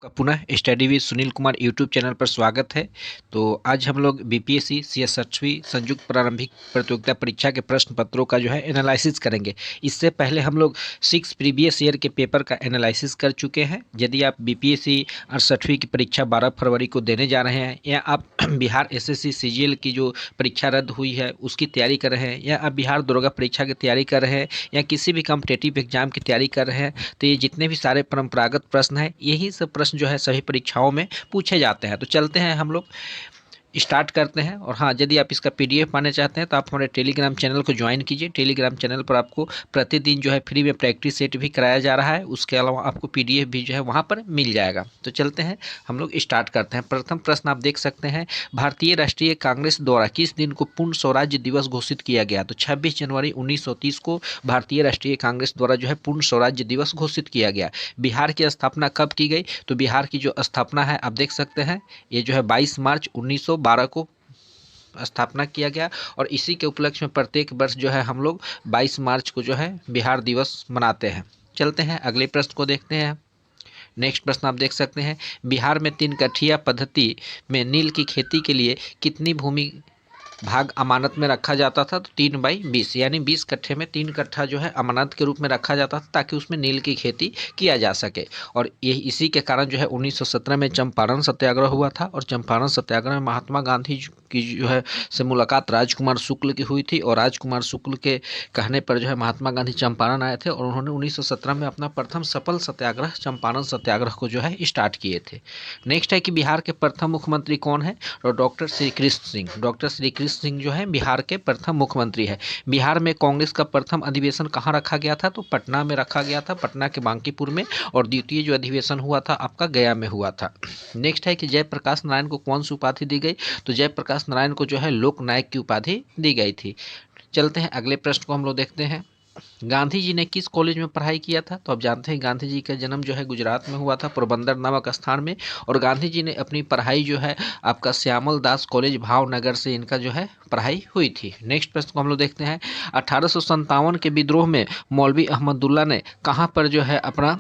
का पुनः study with Sunil Kumar YouTube channel पर स्वागत है। तो आज हम लोग बीपीएससी CS8वीं संयुक्त प्रारंभिक प्रतियोगिता परीक्षा के प्रश्न पत्रों का जो है एनालिसिस करेंगे। इससे पहले हम लोग 6 प्रीवियस ईयर के पेपर का एनालिसिस कर चुके हैं। यदि आप बीपीएससी 68वीं की परीक्षा 12 फरवरी को देने जा रहे हैं, या आप बिहार एसएससी सीजीएल की जो परीक्षा रद्द हुई है उसकी तैयारी कर रहे हैं, या आप बिहार दरोगा परीक्षा की तैयारी कर रहे हैं, या किसी भी कॉम्पिटेटिव एग्जाम की तैयारी कर रहे हैं, तो ये जितने भी सारे परंपरागत प्रश्न हैं, यही सब प्रश्न जो है सभी परीक्षाओं में पूछे जाते हैं। तो चलते हैं हम लोग स्टार्ट करते हैं। और हाँ, यदि आप इसका पीडीएफ पाना चाहते हैं तो आप हमारे टेलीग्राम चैनल को ज्वाइन कीजिए। टेलीग्राम चैनल पर आपको प्रतिदिन जो है फ्री में प्रैक्टिस सेट भी कराया जा रहा है। उसके अलावा आपको पीडीएफ भी जो है वहाँ पर मिल जाएगा। तो चलते हैं हम लोग स्टार्ट करते हैं। प्रथम प्रश्न आप देख सकते हैं, भारतीय राष्ट्रीय कांग्रेस द्वारा किस दिन को पूर्ण स्वराज्य दिवस घोषित किया गया? तो 26 जनवरी 1930 को भारतीय राष्ट्रीय कांग्रेस द्वारा जो है पूर्ण स्वराज्य दिवस घोषित किया गया। बिहार की स्थापना कब की गई? तो बिहार की जो स्थापना है आप देख सकते हैं, ये जो है 22 मार्च 1912 को स्थापना किया गया। और इसी के उपलक्ष्य में प्रत्येक वर्ष जो है हम लोग 22 मार्च को जो है बिहार दिवस मनाते हैं। चलते हैं अगले प्रश्न को देखते हैं। नेक्स्ट प्रश्न आप देख सकते हैं, बिहार में 3 कठिया पद्धति में नील की खेती के लिए कितनी भूमि भाग अमानत में रखा जाता था? तो 3/20 यानी 20 कट्ठे में 3 कट्ठा जो है अमानत के रूप में रखा जाता था, ताकि उसमें नील की खेती किया जा सके। और यही इसी के कारण जो है 1917 में चंपारण सत्याग्रह हुआ था। और चंपारण सत्याग्रह में महात्मा गांधी की जो है से मुलाकात राजकुमार शुक्ल की हुई थी। और राजकुमार शुक्ल के कहने पर जो है महात्मा गांधी चंपारण आए थे, और उन्होंने 1917 में अपना प्रथम सफल सत्याग्रह चंपारण सत्याग्रह को जो है स्टार्ट किए थे। नेक्स्ट है कि बिहार के प्रथम मुख्यमंत्री कौन है? और डॉक्टर श्री कृष्ण सिंह। डॉक्टर श्री कृष्ण सिंह जो है बिहार के प्रथम मुख्यमंत्री है। बिहार में कांग्रेस का प्रथम अधिवेशन कहाँ रखा गया था? तो पटना में रखा गया था, पटना के बांकीपुर में। और द्वितीय जो अधिवेशन हुआ था आपका गया में हुआ था। नेक्स्ट है कि जयप्रकाश नारायण को कौन सी उपाधि दी गई? तो जयप्रकाश नारायण को जो है लोक नायक की उपाधि दी गई थी। चलते हैं अगले प्रश्न को हम लोग देखते हैं, गांधी जी ने किस कॉलेज में पढ़ाई किया था? तो आप जानते हैं गांधी जी का जन्म जो है गुजरात में हुआ था, पोरबंदर नामक स्थान में। और गांधी जी ने अपनी पढ़ाई जो है आपका श्यामल दास कॉलेज भावनगर से इनका जो है पढ़ाई हुई थी। नेक्स्ट प्रश्न को हम लोग देखते हैं, 1857 के विद्रोह में मौलवी अहमदुल्ला ने कहाँ पर जो है अपना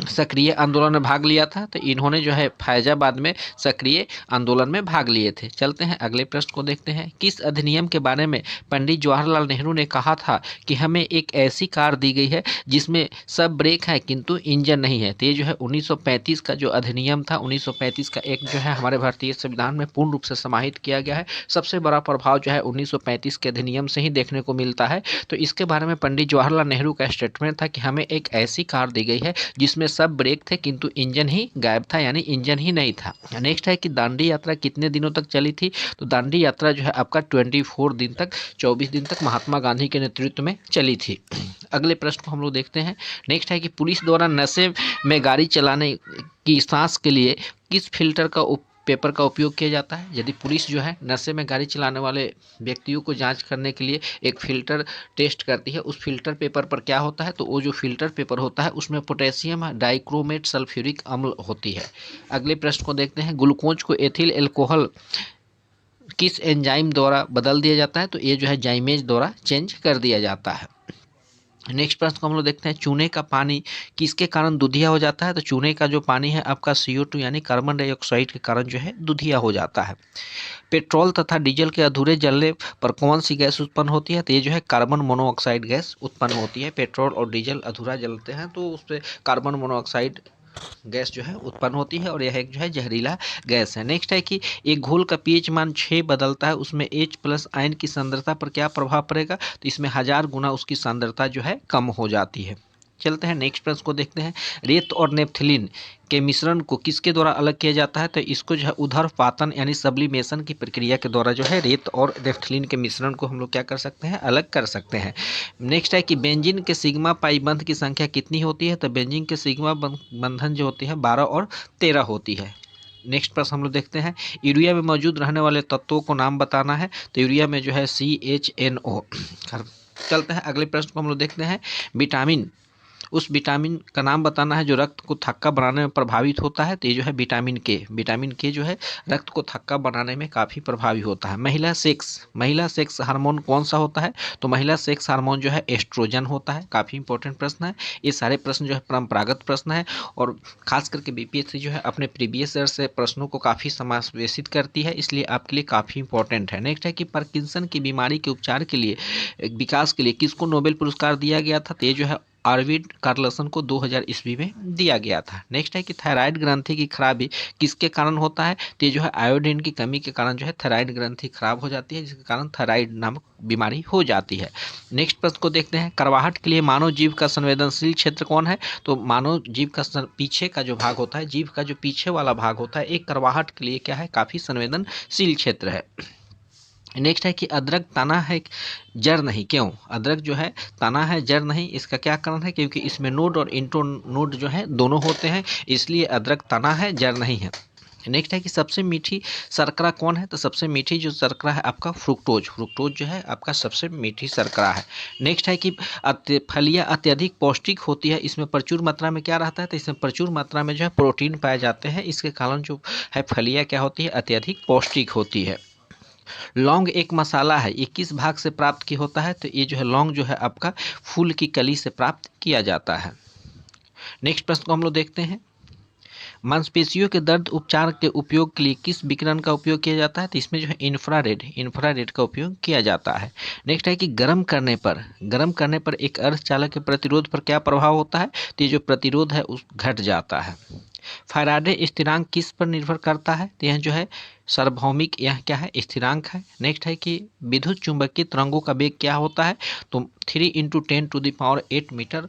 सक्रिय आंदोलन में भाग लिया था? तो इन्होंने जो है फैजाबाद में सक्रिय आंदोलन में भाग लिए थे। चलते हैं अगले प्रश्न को देखते हैं, किस अधिनियम के बारे में पंडित जवाहरलाल नेहरू ने कहा था कि हमें एक ऐसी कार दी गई है जिसमें सब ब्रेक है किंतु इंजन नहीं है? तो ये जो है 1935 का जो अधिनियम था, 1935 का एक जो है हमारे भारतीय संविधान में पूर्ण रूप से समाहित किया गया है। सबसे बड़ा प्रभाव जो है 1935 के अधिनियम से ही देखने को मिलता है। तो इसके बारे में पंडित जवाहरलाल नेहरू का स्टेटमेंट था कि हमें एक ऐसी कार दी गई है जिसमें सब ब्रेक थे किंतु इंजन ही गायब था, यानी इंजन ही नहीं था। नेक्स्ट है कि दांडी यात्रा कितने दिनों तक चली थी? तो दांडी यात्रा जो है आपका 24 दिन तक, 24 दिन तक महात्मा गांधी के नेतृत्व में चली थी। अगले प्रश्न को हम लोग देखते हैं। नेक्स्ट है कि पुलिस द्वारा नशे में गाड़ी चलाने की सांस के लिए किस फिल्टर का पेपर का उपयोग किया जाता है? यदि पुलिस जो है नशे में गाड़ी चलाने वाले व्यक्तियों को जांच करने के लिए एक फिल्टर टेस्ट करती है, उस फिल्टर पेपर पर क्या होता है? तो वो जो फिल्टर पेपर होता है उसमें पोटेशियम डाइक्रोमेट सल्फ्यूरिक अम्ल होती है। अगले प्रश्न को देखते हैं, ग्लूकोज को एथिल एल्कोहल किस एंजाइम द्वारा बदल दिया जाता है? तो ये जो है जाइमेज द्वारा चेंज कर दिया जाता है। नेक्स्ट प्रश्न को हम लोग देखते हैं, चूने का पानी किसके कारण दुधिया हो जाता है? तो चूने का जो पानी है आपका CO2 यानी कार्बन डाइऑक्साइड के कारण जो है दुधिया हो जाता है। पेट्रोल तथा डीजल के अधूरे जलने पर कौन सी गैस उत्पन्न होती है? तो ये जो है कार्बन मोनोऑक्साइड गैस उत्पन्न होती है। पेट्रोल और डीजल अधूरा जलते हैं तो उससे कार्बन मोनोऑक्साइड गैस जो है उत्पन्न होती है, और यह एक जो है जहरीला गैस है। नेक्स्ट है कि एक घोल का पीएच मान 6 बदलता है, उसमें H+ आयन की सांद्रता पर क्या प्रभाव पड़ेगा? तो इसमें 1000 गुना उसकी सांद्रता जो है कम हो जाती है। चलते हैं नेक्स्ट प्रश्न को देखते हैं, रेत और नेप्थलीन के मिश्रण को किसके द्वारा अलग किया जाता है? तो इसको जो है उधर्वपातन यानी सब्लिमेशन की प्रक्रिया के द्वारा जो है रेत और नेप्थलीन के मिश्रण को हम लोग क्या कर सकते हैं? अलग कर सकते हैं। नेक्स्ट है कि बेंजीन के सिग्मा पाई बंध की संख्या कितनी होती है? तो बेंजीन के सिग्मा बंधन जो होती है 12 और 13 होती है। नेक्स्ट प्रश्न हम लोग देखते हैं, यूरिया में मौजूद रहने वाले तत्वों को नाम बताना है। तो यूरिया में जो है CHNO। चलते हैं अगले प्रश्न को हम लोग देखते हैं, विटामिन उस विटामिन का नाम बताना है जो रक्त को थक्का बनाने में प्रभावित होता है। तो ये जो है विटामिन के, विटामिन के जो है रक्त को थक्का बनाने में काफ़ी प्रभावी होता है। महिला सेक्स हार्मोन कौन सा होता है? तो महिला सेक्स हार्मोन जो है एस्ट्रोजन होता है। काफ़ी इंपॉर्टेंट प्रश्न है। ये सारे प्रश्न जो है परंपरागत प्रश्न है और खास करके बीपीएससी जो है अपने प्रीवियस ईयर से प्रश्नों को काफ़ी समावेशित करती है, इसलिए आपके लिए काफ़ी इंपॉर्टेंट है। नेक्स्ट है कि पार्किंसन की बीमारी के उपचार के लिए, विकास के लिए किसको नोबेल पुरस्कार दिया गया था? तो ये जो है आर्विड कार्लसन को 2000 ईस्वी में दिया गया था। नेक्स्ट है कि थायराइड ग्रंथि की खराबी किसके कारण होता है? तो ये जो है आयोडीन की कमी के कारण जो है थायराइड ग्रंथि खराब हो जाती है, जिसके कारण थायराइड नामक बीमारी हो जाती है। नेक्स्ट प्रश्न को देखते हैं, करवाहट के लिए मानव जीव का संवेदनशील क्षेत्र कौन है? तो मानव जीव का पीछे का जो भाग होता है, जीव का जो पीछे वाला भाग होता है, एक करवाहट के लिए क्या है? काफ़ी संवेदनशील क्षेत्र है। नेक्स्ट है कि अदरक तना है जड़ नहीं, क्यों? अदरक जो है तना है जड़ नहीं, इसका क्या कारण है? क्योंकि इसमें नोड और इंटोनोड जो है दोनों होते हैं, इसलिए अदरक तना है जड़ नहीं है। नेक्स्ट है कि सबसे मीठी शर्करा कौन है? तो सबसे मीठी जो शर्करा है आपका फ्रुक्टोज, फ्रुक्टोज जो है आपका सबसे मीठी शर्करा है। नेक्स्ट है कि फलियां अत्यधिक पौष्टिक होती है, इसमें प्रचुर मात्रा में क्या रहता है? तो इसमें प्रचुर मात्रा में जो है प्रोटीन पाए जाते हैं, इसके कारण जो है फलियां क्या होती है? अत्यधिक पौष्टिक होती है। लौंग एक मसाला है, ये किस भाग से प्राप्त की होता है? तो ये जो है लौंग जो है आपका फूल की कली से प्राप्त किया जाता है। नेक्स्ट प्रश्न को हम लोग देखते हैं, मांसपेशियों के दर्द उपचार के उपयोग के लिए किस विकिरण का उपयोग किया जाता है? तो इसमें जो है इंफ्रारेड का उपयोग किया जाता है। नेक्स्ट है कि गर्म करने पर एक अर्धचालक के प्रतिरोध पर क्या प्रभाव होता है? तो ये जो प्रतिरोध है उस घट जाता है। फैराडे स्थिरांक किस पर निर्भर करता है? तो यह जो है सार्वभौमिक, यह क्या है? स्थिरांक है। नेक्स्ट है कि विद्युत चुंबकीय तरंगों का वेग क्या होता है? तो 3 × 10⁸ मीटर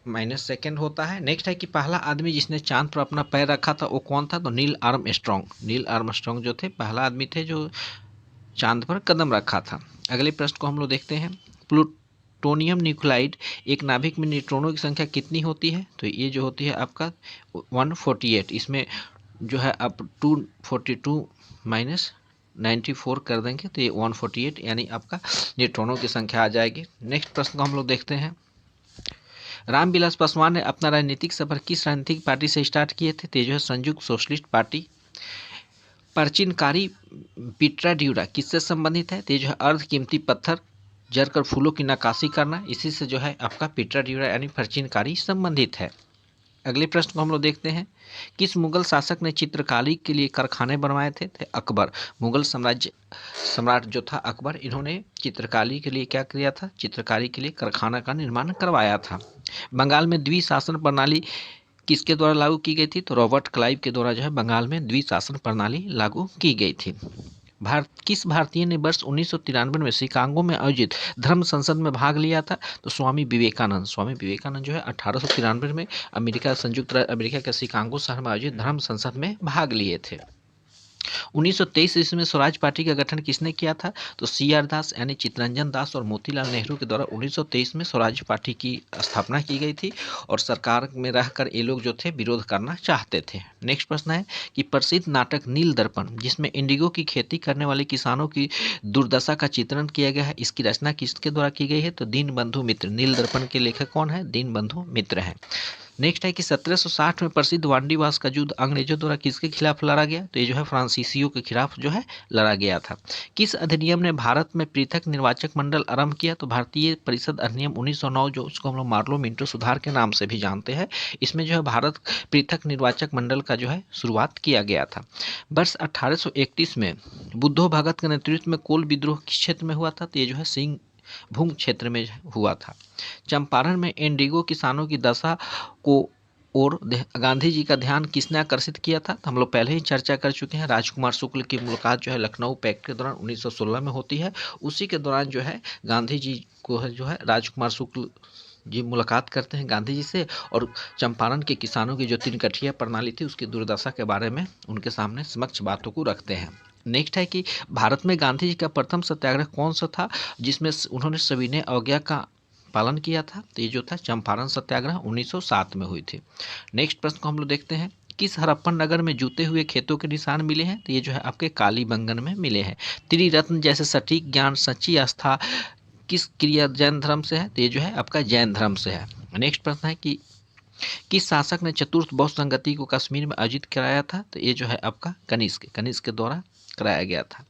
माइनस सेकेंड होता है। नेक्स्ट है कि पहला आदमी जिसने चांद पर अपना पैर रखा था वो कौन था? तो नील आर्मस्ट्रॉन्ग जो थे पहला आदमी थे जो चांद पर कदम रखा था। अगले प्रश्न को हम लोग देखते हैं, प्लूटोनियम न्यूक्लाइड एक नाभिक में न्यूट्रॉनों की संख्या कितनी होती है? तो ये जो होती है आपका 148, इसमें जो है आप 242 माइनस 94 कर देंगे तो ये 148 यानी आपका न्यूट्रॉनों की संख्या आ जाएगी। नेक्स्ट प्रश्न को हम लोग देखते हैं, रामविलास पासवान ने अपना राजनीतिक सफर किस राजनीतिक पार्टी से स्टार्ट किए थे? तो जो है संयुक्त सोशलिस्ट पार्टी। प्राचीनकारी पिट्रा ड्यूरा किससे संबंधित है? तो जो है अर्ध कीमती पत्थर जरकर फूलों की नक्काशी करना, इसी से जो है आपका पिट्रा ड्यूरा यानी प्राचीनकारी संबंधित है। अगले प्रश्न को हम लोग देखते हैं, किस मुगल शासक ने चित्रकारी के लिए कारखाने बनवाए थे? तो अकबर, मुगल सम्राट जो था अकबर, इन्होंने चित्रकारी के लिए क्या किया था? चित्रकारी के लिए कारखाना का निर्माण करवाया था। बंगाल में द्विशासन प्रणाली किसके द्वारा लागू की गई थी? तो रॉबर्ट क्लाइव के द्वारा जो है बंगाल में द्विशासन प्रणाली लागू की गई थी। किस भारतीय ने वर्ष 1993 में शिकागो में आयोजित धर्म संसद में भाग लिया था? तो स्वामी विवेकानंद जो है 1893 में संयुक्त राज्य अमेरिका के शिकागो शहर में आयोजित धर्म संसद में भाग लिए थे। 1923 ईस्वी में स्वराज पार्टी का गठन किसने किया था? तो CR दास यानी चित्तरंजन दास और मोतीलाल नेहरू के द्वारा 1923 में स्वराज पार्टी की स्थापना की गई थी और सरकार में रहकर ये लोग जो थे विरोध करना चाहते थे। नेक्स्ट प्रश्न है कि प्रसिद्ध नाटक नील दर्पण जिसमें इंडिगो की खेती करने वाले किसानों की दुर्दशा का चित्रण किया गया है, इसकी रचना किसके द्वारा की गई है? तो दीनबंधु मित्र। नील दर्पण के लेखक कौन है? दीनबंधु मित्र हैं। नेक्स्ट है कि 1760 में प्रसिद्ध वांडीवास का युद्ध अंग्रेजों द्वारा किसके खिलाफ लड़ा गया? तो ये जो है फ्रांसीसियों के खिलाफ जो है लड़ा गया था। किस अधिनियम ने भारत में पृथक निर्वाचक मंडल आरंभ किया? तो भारतीय परिषद अधिनियम 1909, जो उसको हम लोग मार्लो मिंटो सुधार के नाम से भी जानते हैं। इसमें जो है भारत पृथक निर्वाचक मंडल का जो है शुरुआत किया गया था। वर्ष 1831 में बुद्धो भगत के नेतृत्व में कोल विद्रोह किस क्षेत्र में हुआ था? तो ये जो है सिंहभूम क्षेत्र में हुआ था। चंपारण में इंडिगो किसानों की दशा को और गांधी जी का ध्यान किसने आकर्षित किया था? तो हम लोग पहले ही चर्चा कर चुके हैं, राजकुमार शुक्ल की मुलाकात जो है लखनऊ पैक्ट के दौरान 1916 में होती है। उसी के दौरान जो है गांधी जी को जो है राजकुमार शुक्ल जी मुलाकात करते हैं गांधी जी से और चंपारण के किसानों की जो 3 कठिया प्रणाली थी उसकी दुर्दशा के बारे में उनके सामने समक्ष बातों को रखते हैं। नेक्स्ट है कि भारत में गांधी जी का प्रथम सत्याग्रह कौन सा था जिसमें उन्होंने सविनय अवज्ञा का पालन किया था? तो ये जो था चंपारण सत्याग्रह 1907 में हुई थी। नेक्स्ट प्रश्न को हम लोग देखते हैं, किस हड़प्पन नगर में जूते हुए खेतों के निशान मिले हैं? तो ये जो है आपके कालीबंगन में मिले हैं। त्रिरत्न जैसे सटीक ज्ञान, सच्ची आस्था, किस क्रिया जैन धर्म से है, तो ये जो है आपका जैन धर्म से है। नेक्स्ट प्रश्न है कि किस शासक ने चतुर्थ बौद्ध संगति को कश्मीर में आयोजित कराया था, तो ये जो है आपका कनिष्क के द्वारा कराया गया था।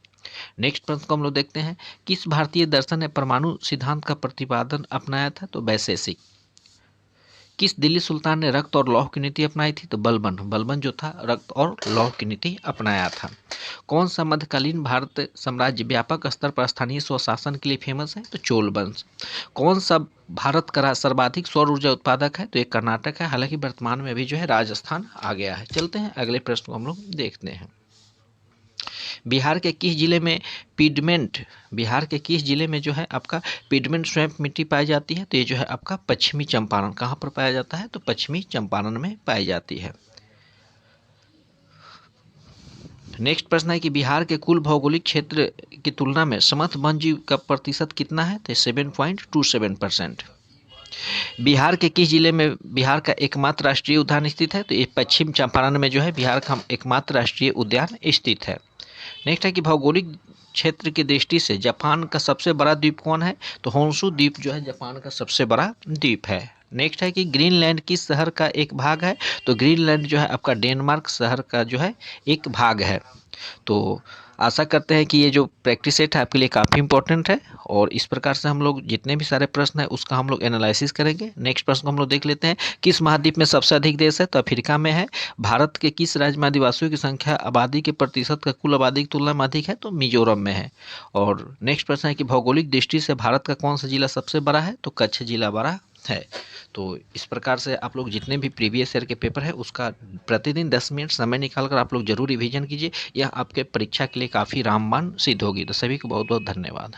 नेक्स्ट प्रश्न को हम लोग देखते हैं, किस भारतीय दर्शन ने परमाणु सिद्धांत का प्रतिपादन अपनाया था, तो वैशेषिक। किस दिल्ली सुल्तान ने रक्त और लौह की नीति अपनाई थी, तो बलबन जो था रक्त और लौह की नीति अपनाया था। कौन सा मध्यकालीन भारत साम्राज्य व्यापक स्तर पर स्थानीय स्वशासन के लिए फेमस है, तो चोल वंश। कौन सा भारत का सर्वाधिक सौर ऊर्जा उत्पादक है, तो ये कर्नाटक है, हालांकि वर्तमान में अभी जो है राजस्थान आ गया है। चलते हैं अगले प्रश्न को हम लोग देखते हैं। बिहार के किस जिले में जो है आपका पिगमेंट स्वैम्प मिट्टी पाई जाती है, तो ये जो है आपका पश्चिमी चंपारण। कहाँ पर पाया जाता है, तो पश्चिमी चंपारण में पाई जाती है। नेक्स्ट प्रश्न है कि बिहार के कुल भौगोलिक क्षेत्र की तुलना में समर्थ वन्यजीव का प्रतिशत कितना है, तो 7.27%। बिहार के किस जिले में बिहार का एकमात्र राष्ट्रीय उद्यान स्थित है, तो ये पश्चिम चंपारण में जो है बिहार का एकमात्र राष्ट्रीय उद्यान स्थित है। नेक्स्ट है कि भौगोलिक क्षेत्र की दृष्टि से जापान का सबसे बड़ा द्वीप कौन है, तो होन्शु द्वीप जो है जापान का सबसे बड़ा द्वीप है। नेक्स्ट है कि ग्रीनलैंड किस शहर का एक भाग है, तो ग्रीनलैंड जो है आपका डेनमार्क शहर का जो है एक भाग है। तो आशा करते हैं कि ये जो प्रैक्टिस सेट है आपके लिए काफ़ी इंपॉर्टेंट है, और इस प्रकार से हम लोग जितने भी सारे प्रश्न हैं उसका हम लोग एनालिसिस करेंगे। नेक्स्ट प्रश्न को हम लोग देख लेते हैं, किस महाद्वीप में सबसे अधिक देश है, तो अफ्रीका में है। भारत के किस राज्य में आदिवासियों की संख्या आबादी के प्रतिशत का कुल आबादी की तुलना में अधिक है, तो मिजोरम में है। और नेक्स्ट प्रश्न है कि भौगोलिक दृष्टि से भारत का कौन सा जिला सबसे बड़ा है, तो कच्छ जिला बड़ा है। तो इस प्रकार से आप लोग जितने भी प्रीवियस ईयर के पेपर है उसका प्रतिदिन 10 मिनट समय निकालकर आप लोग जरूर रिवीजन कीजिए। यह आपके परीक्षा के लिए काफ़ी रामबाण सिद्ध होगी। तो सभी को बहुत बहुत धन्यवाद।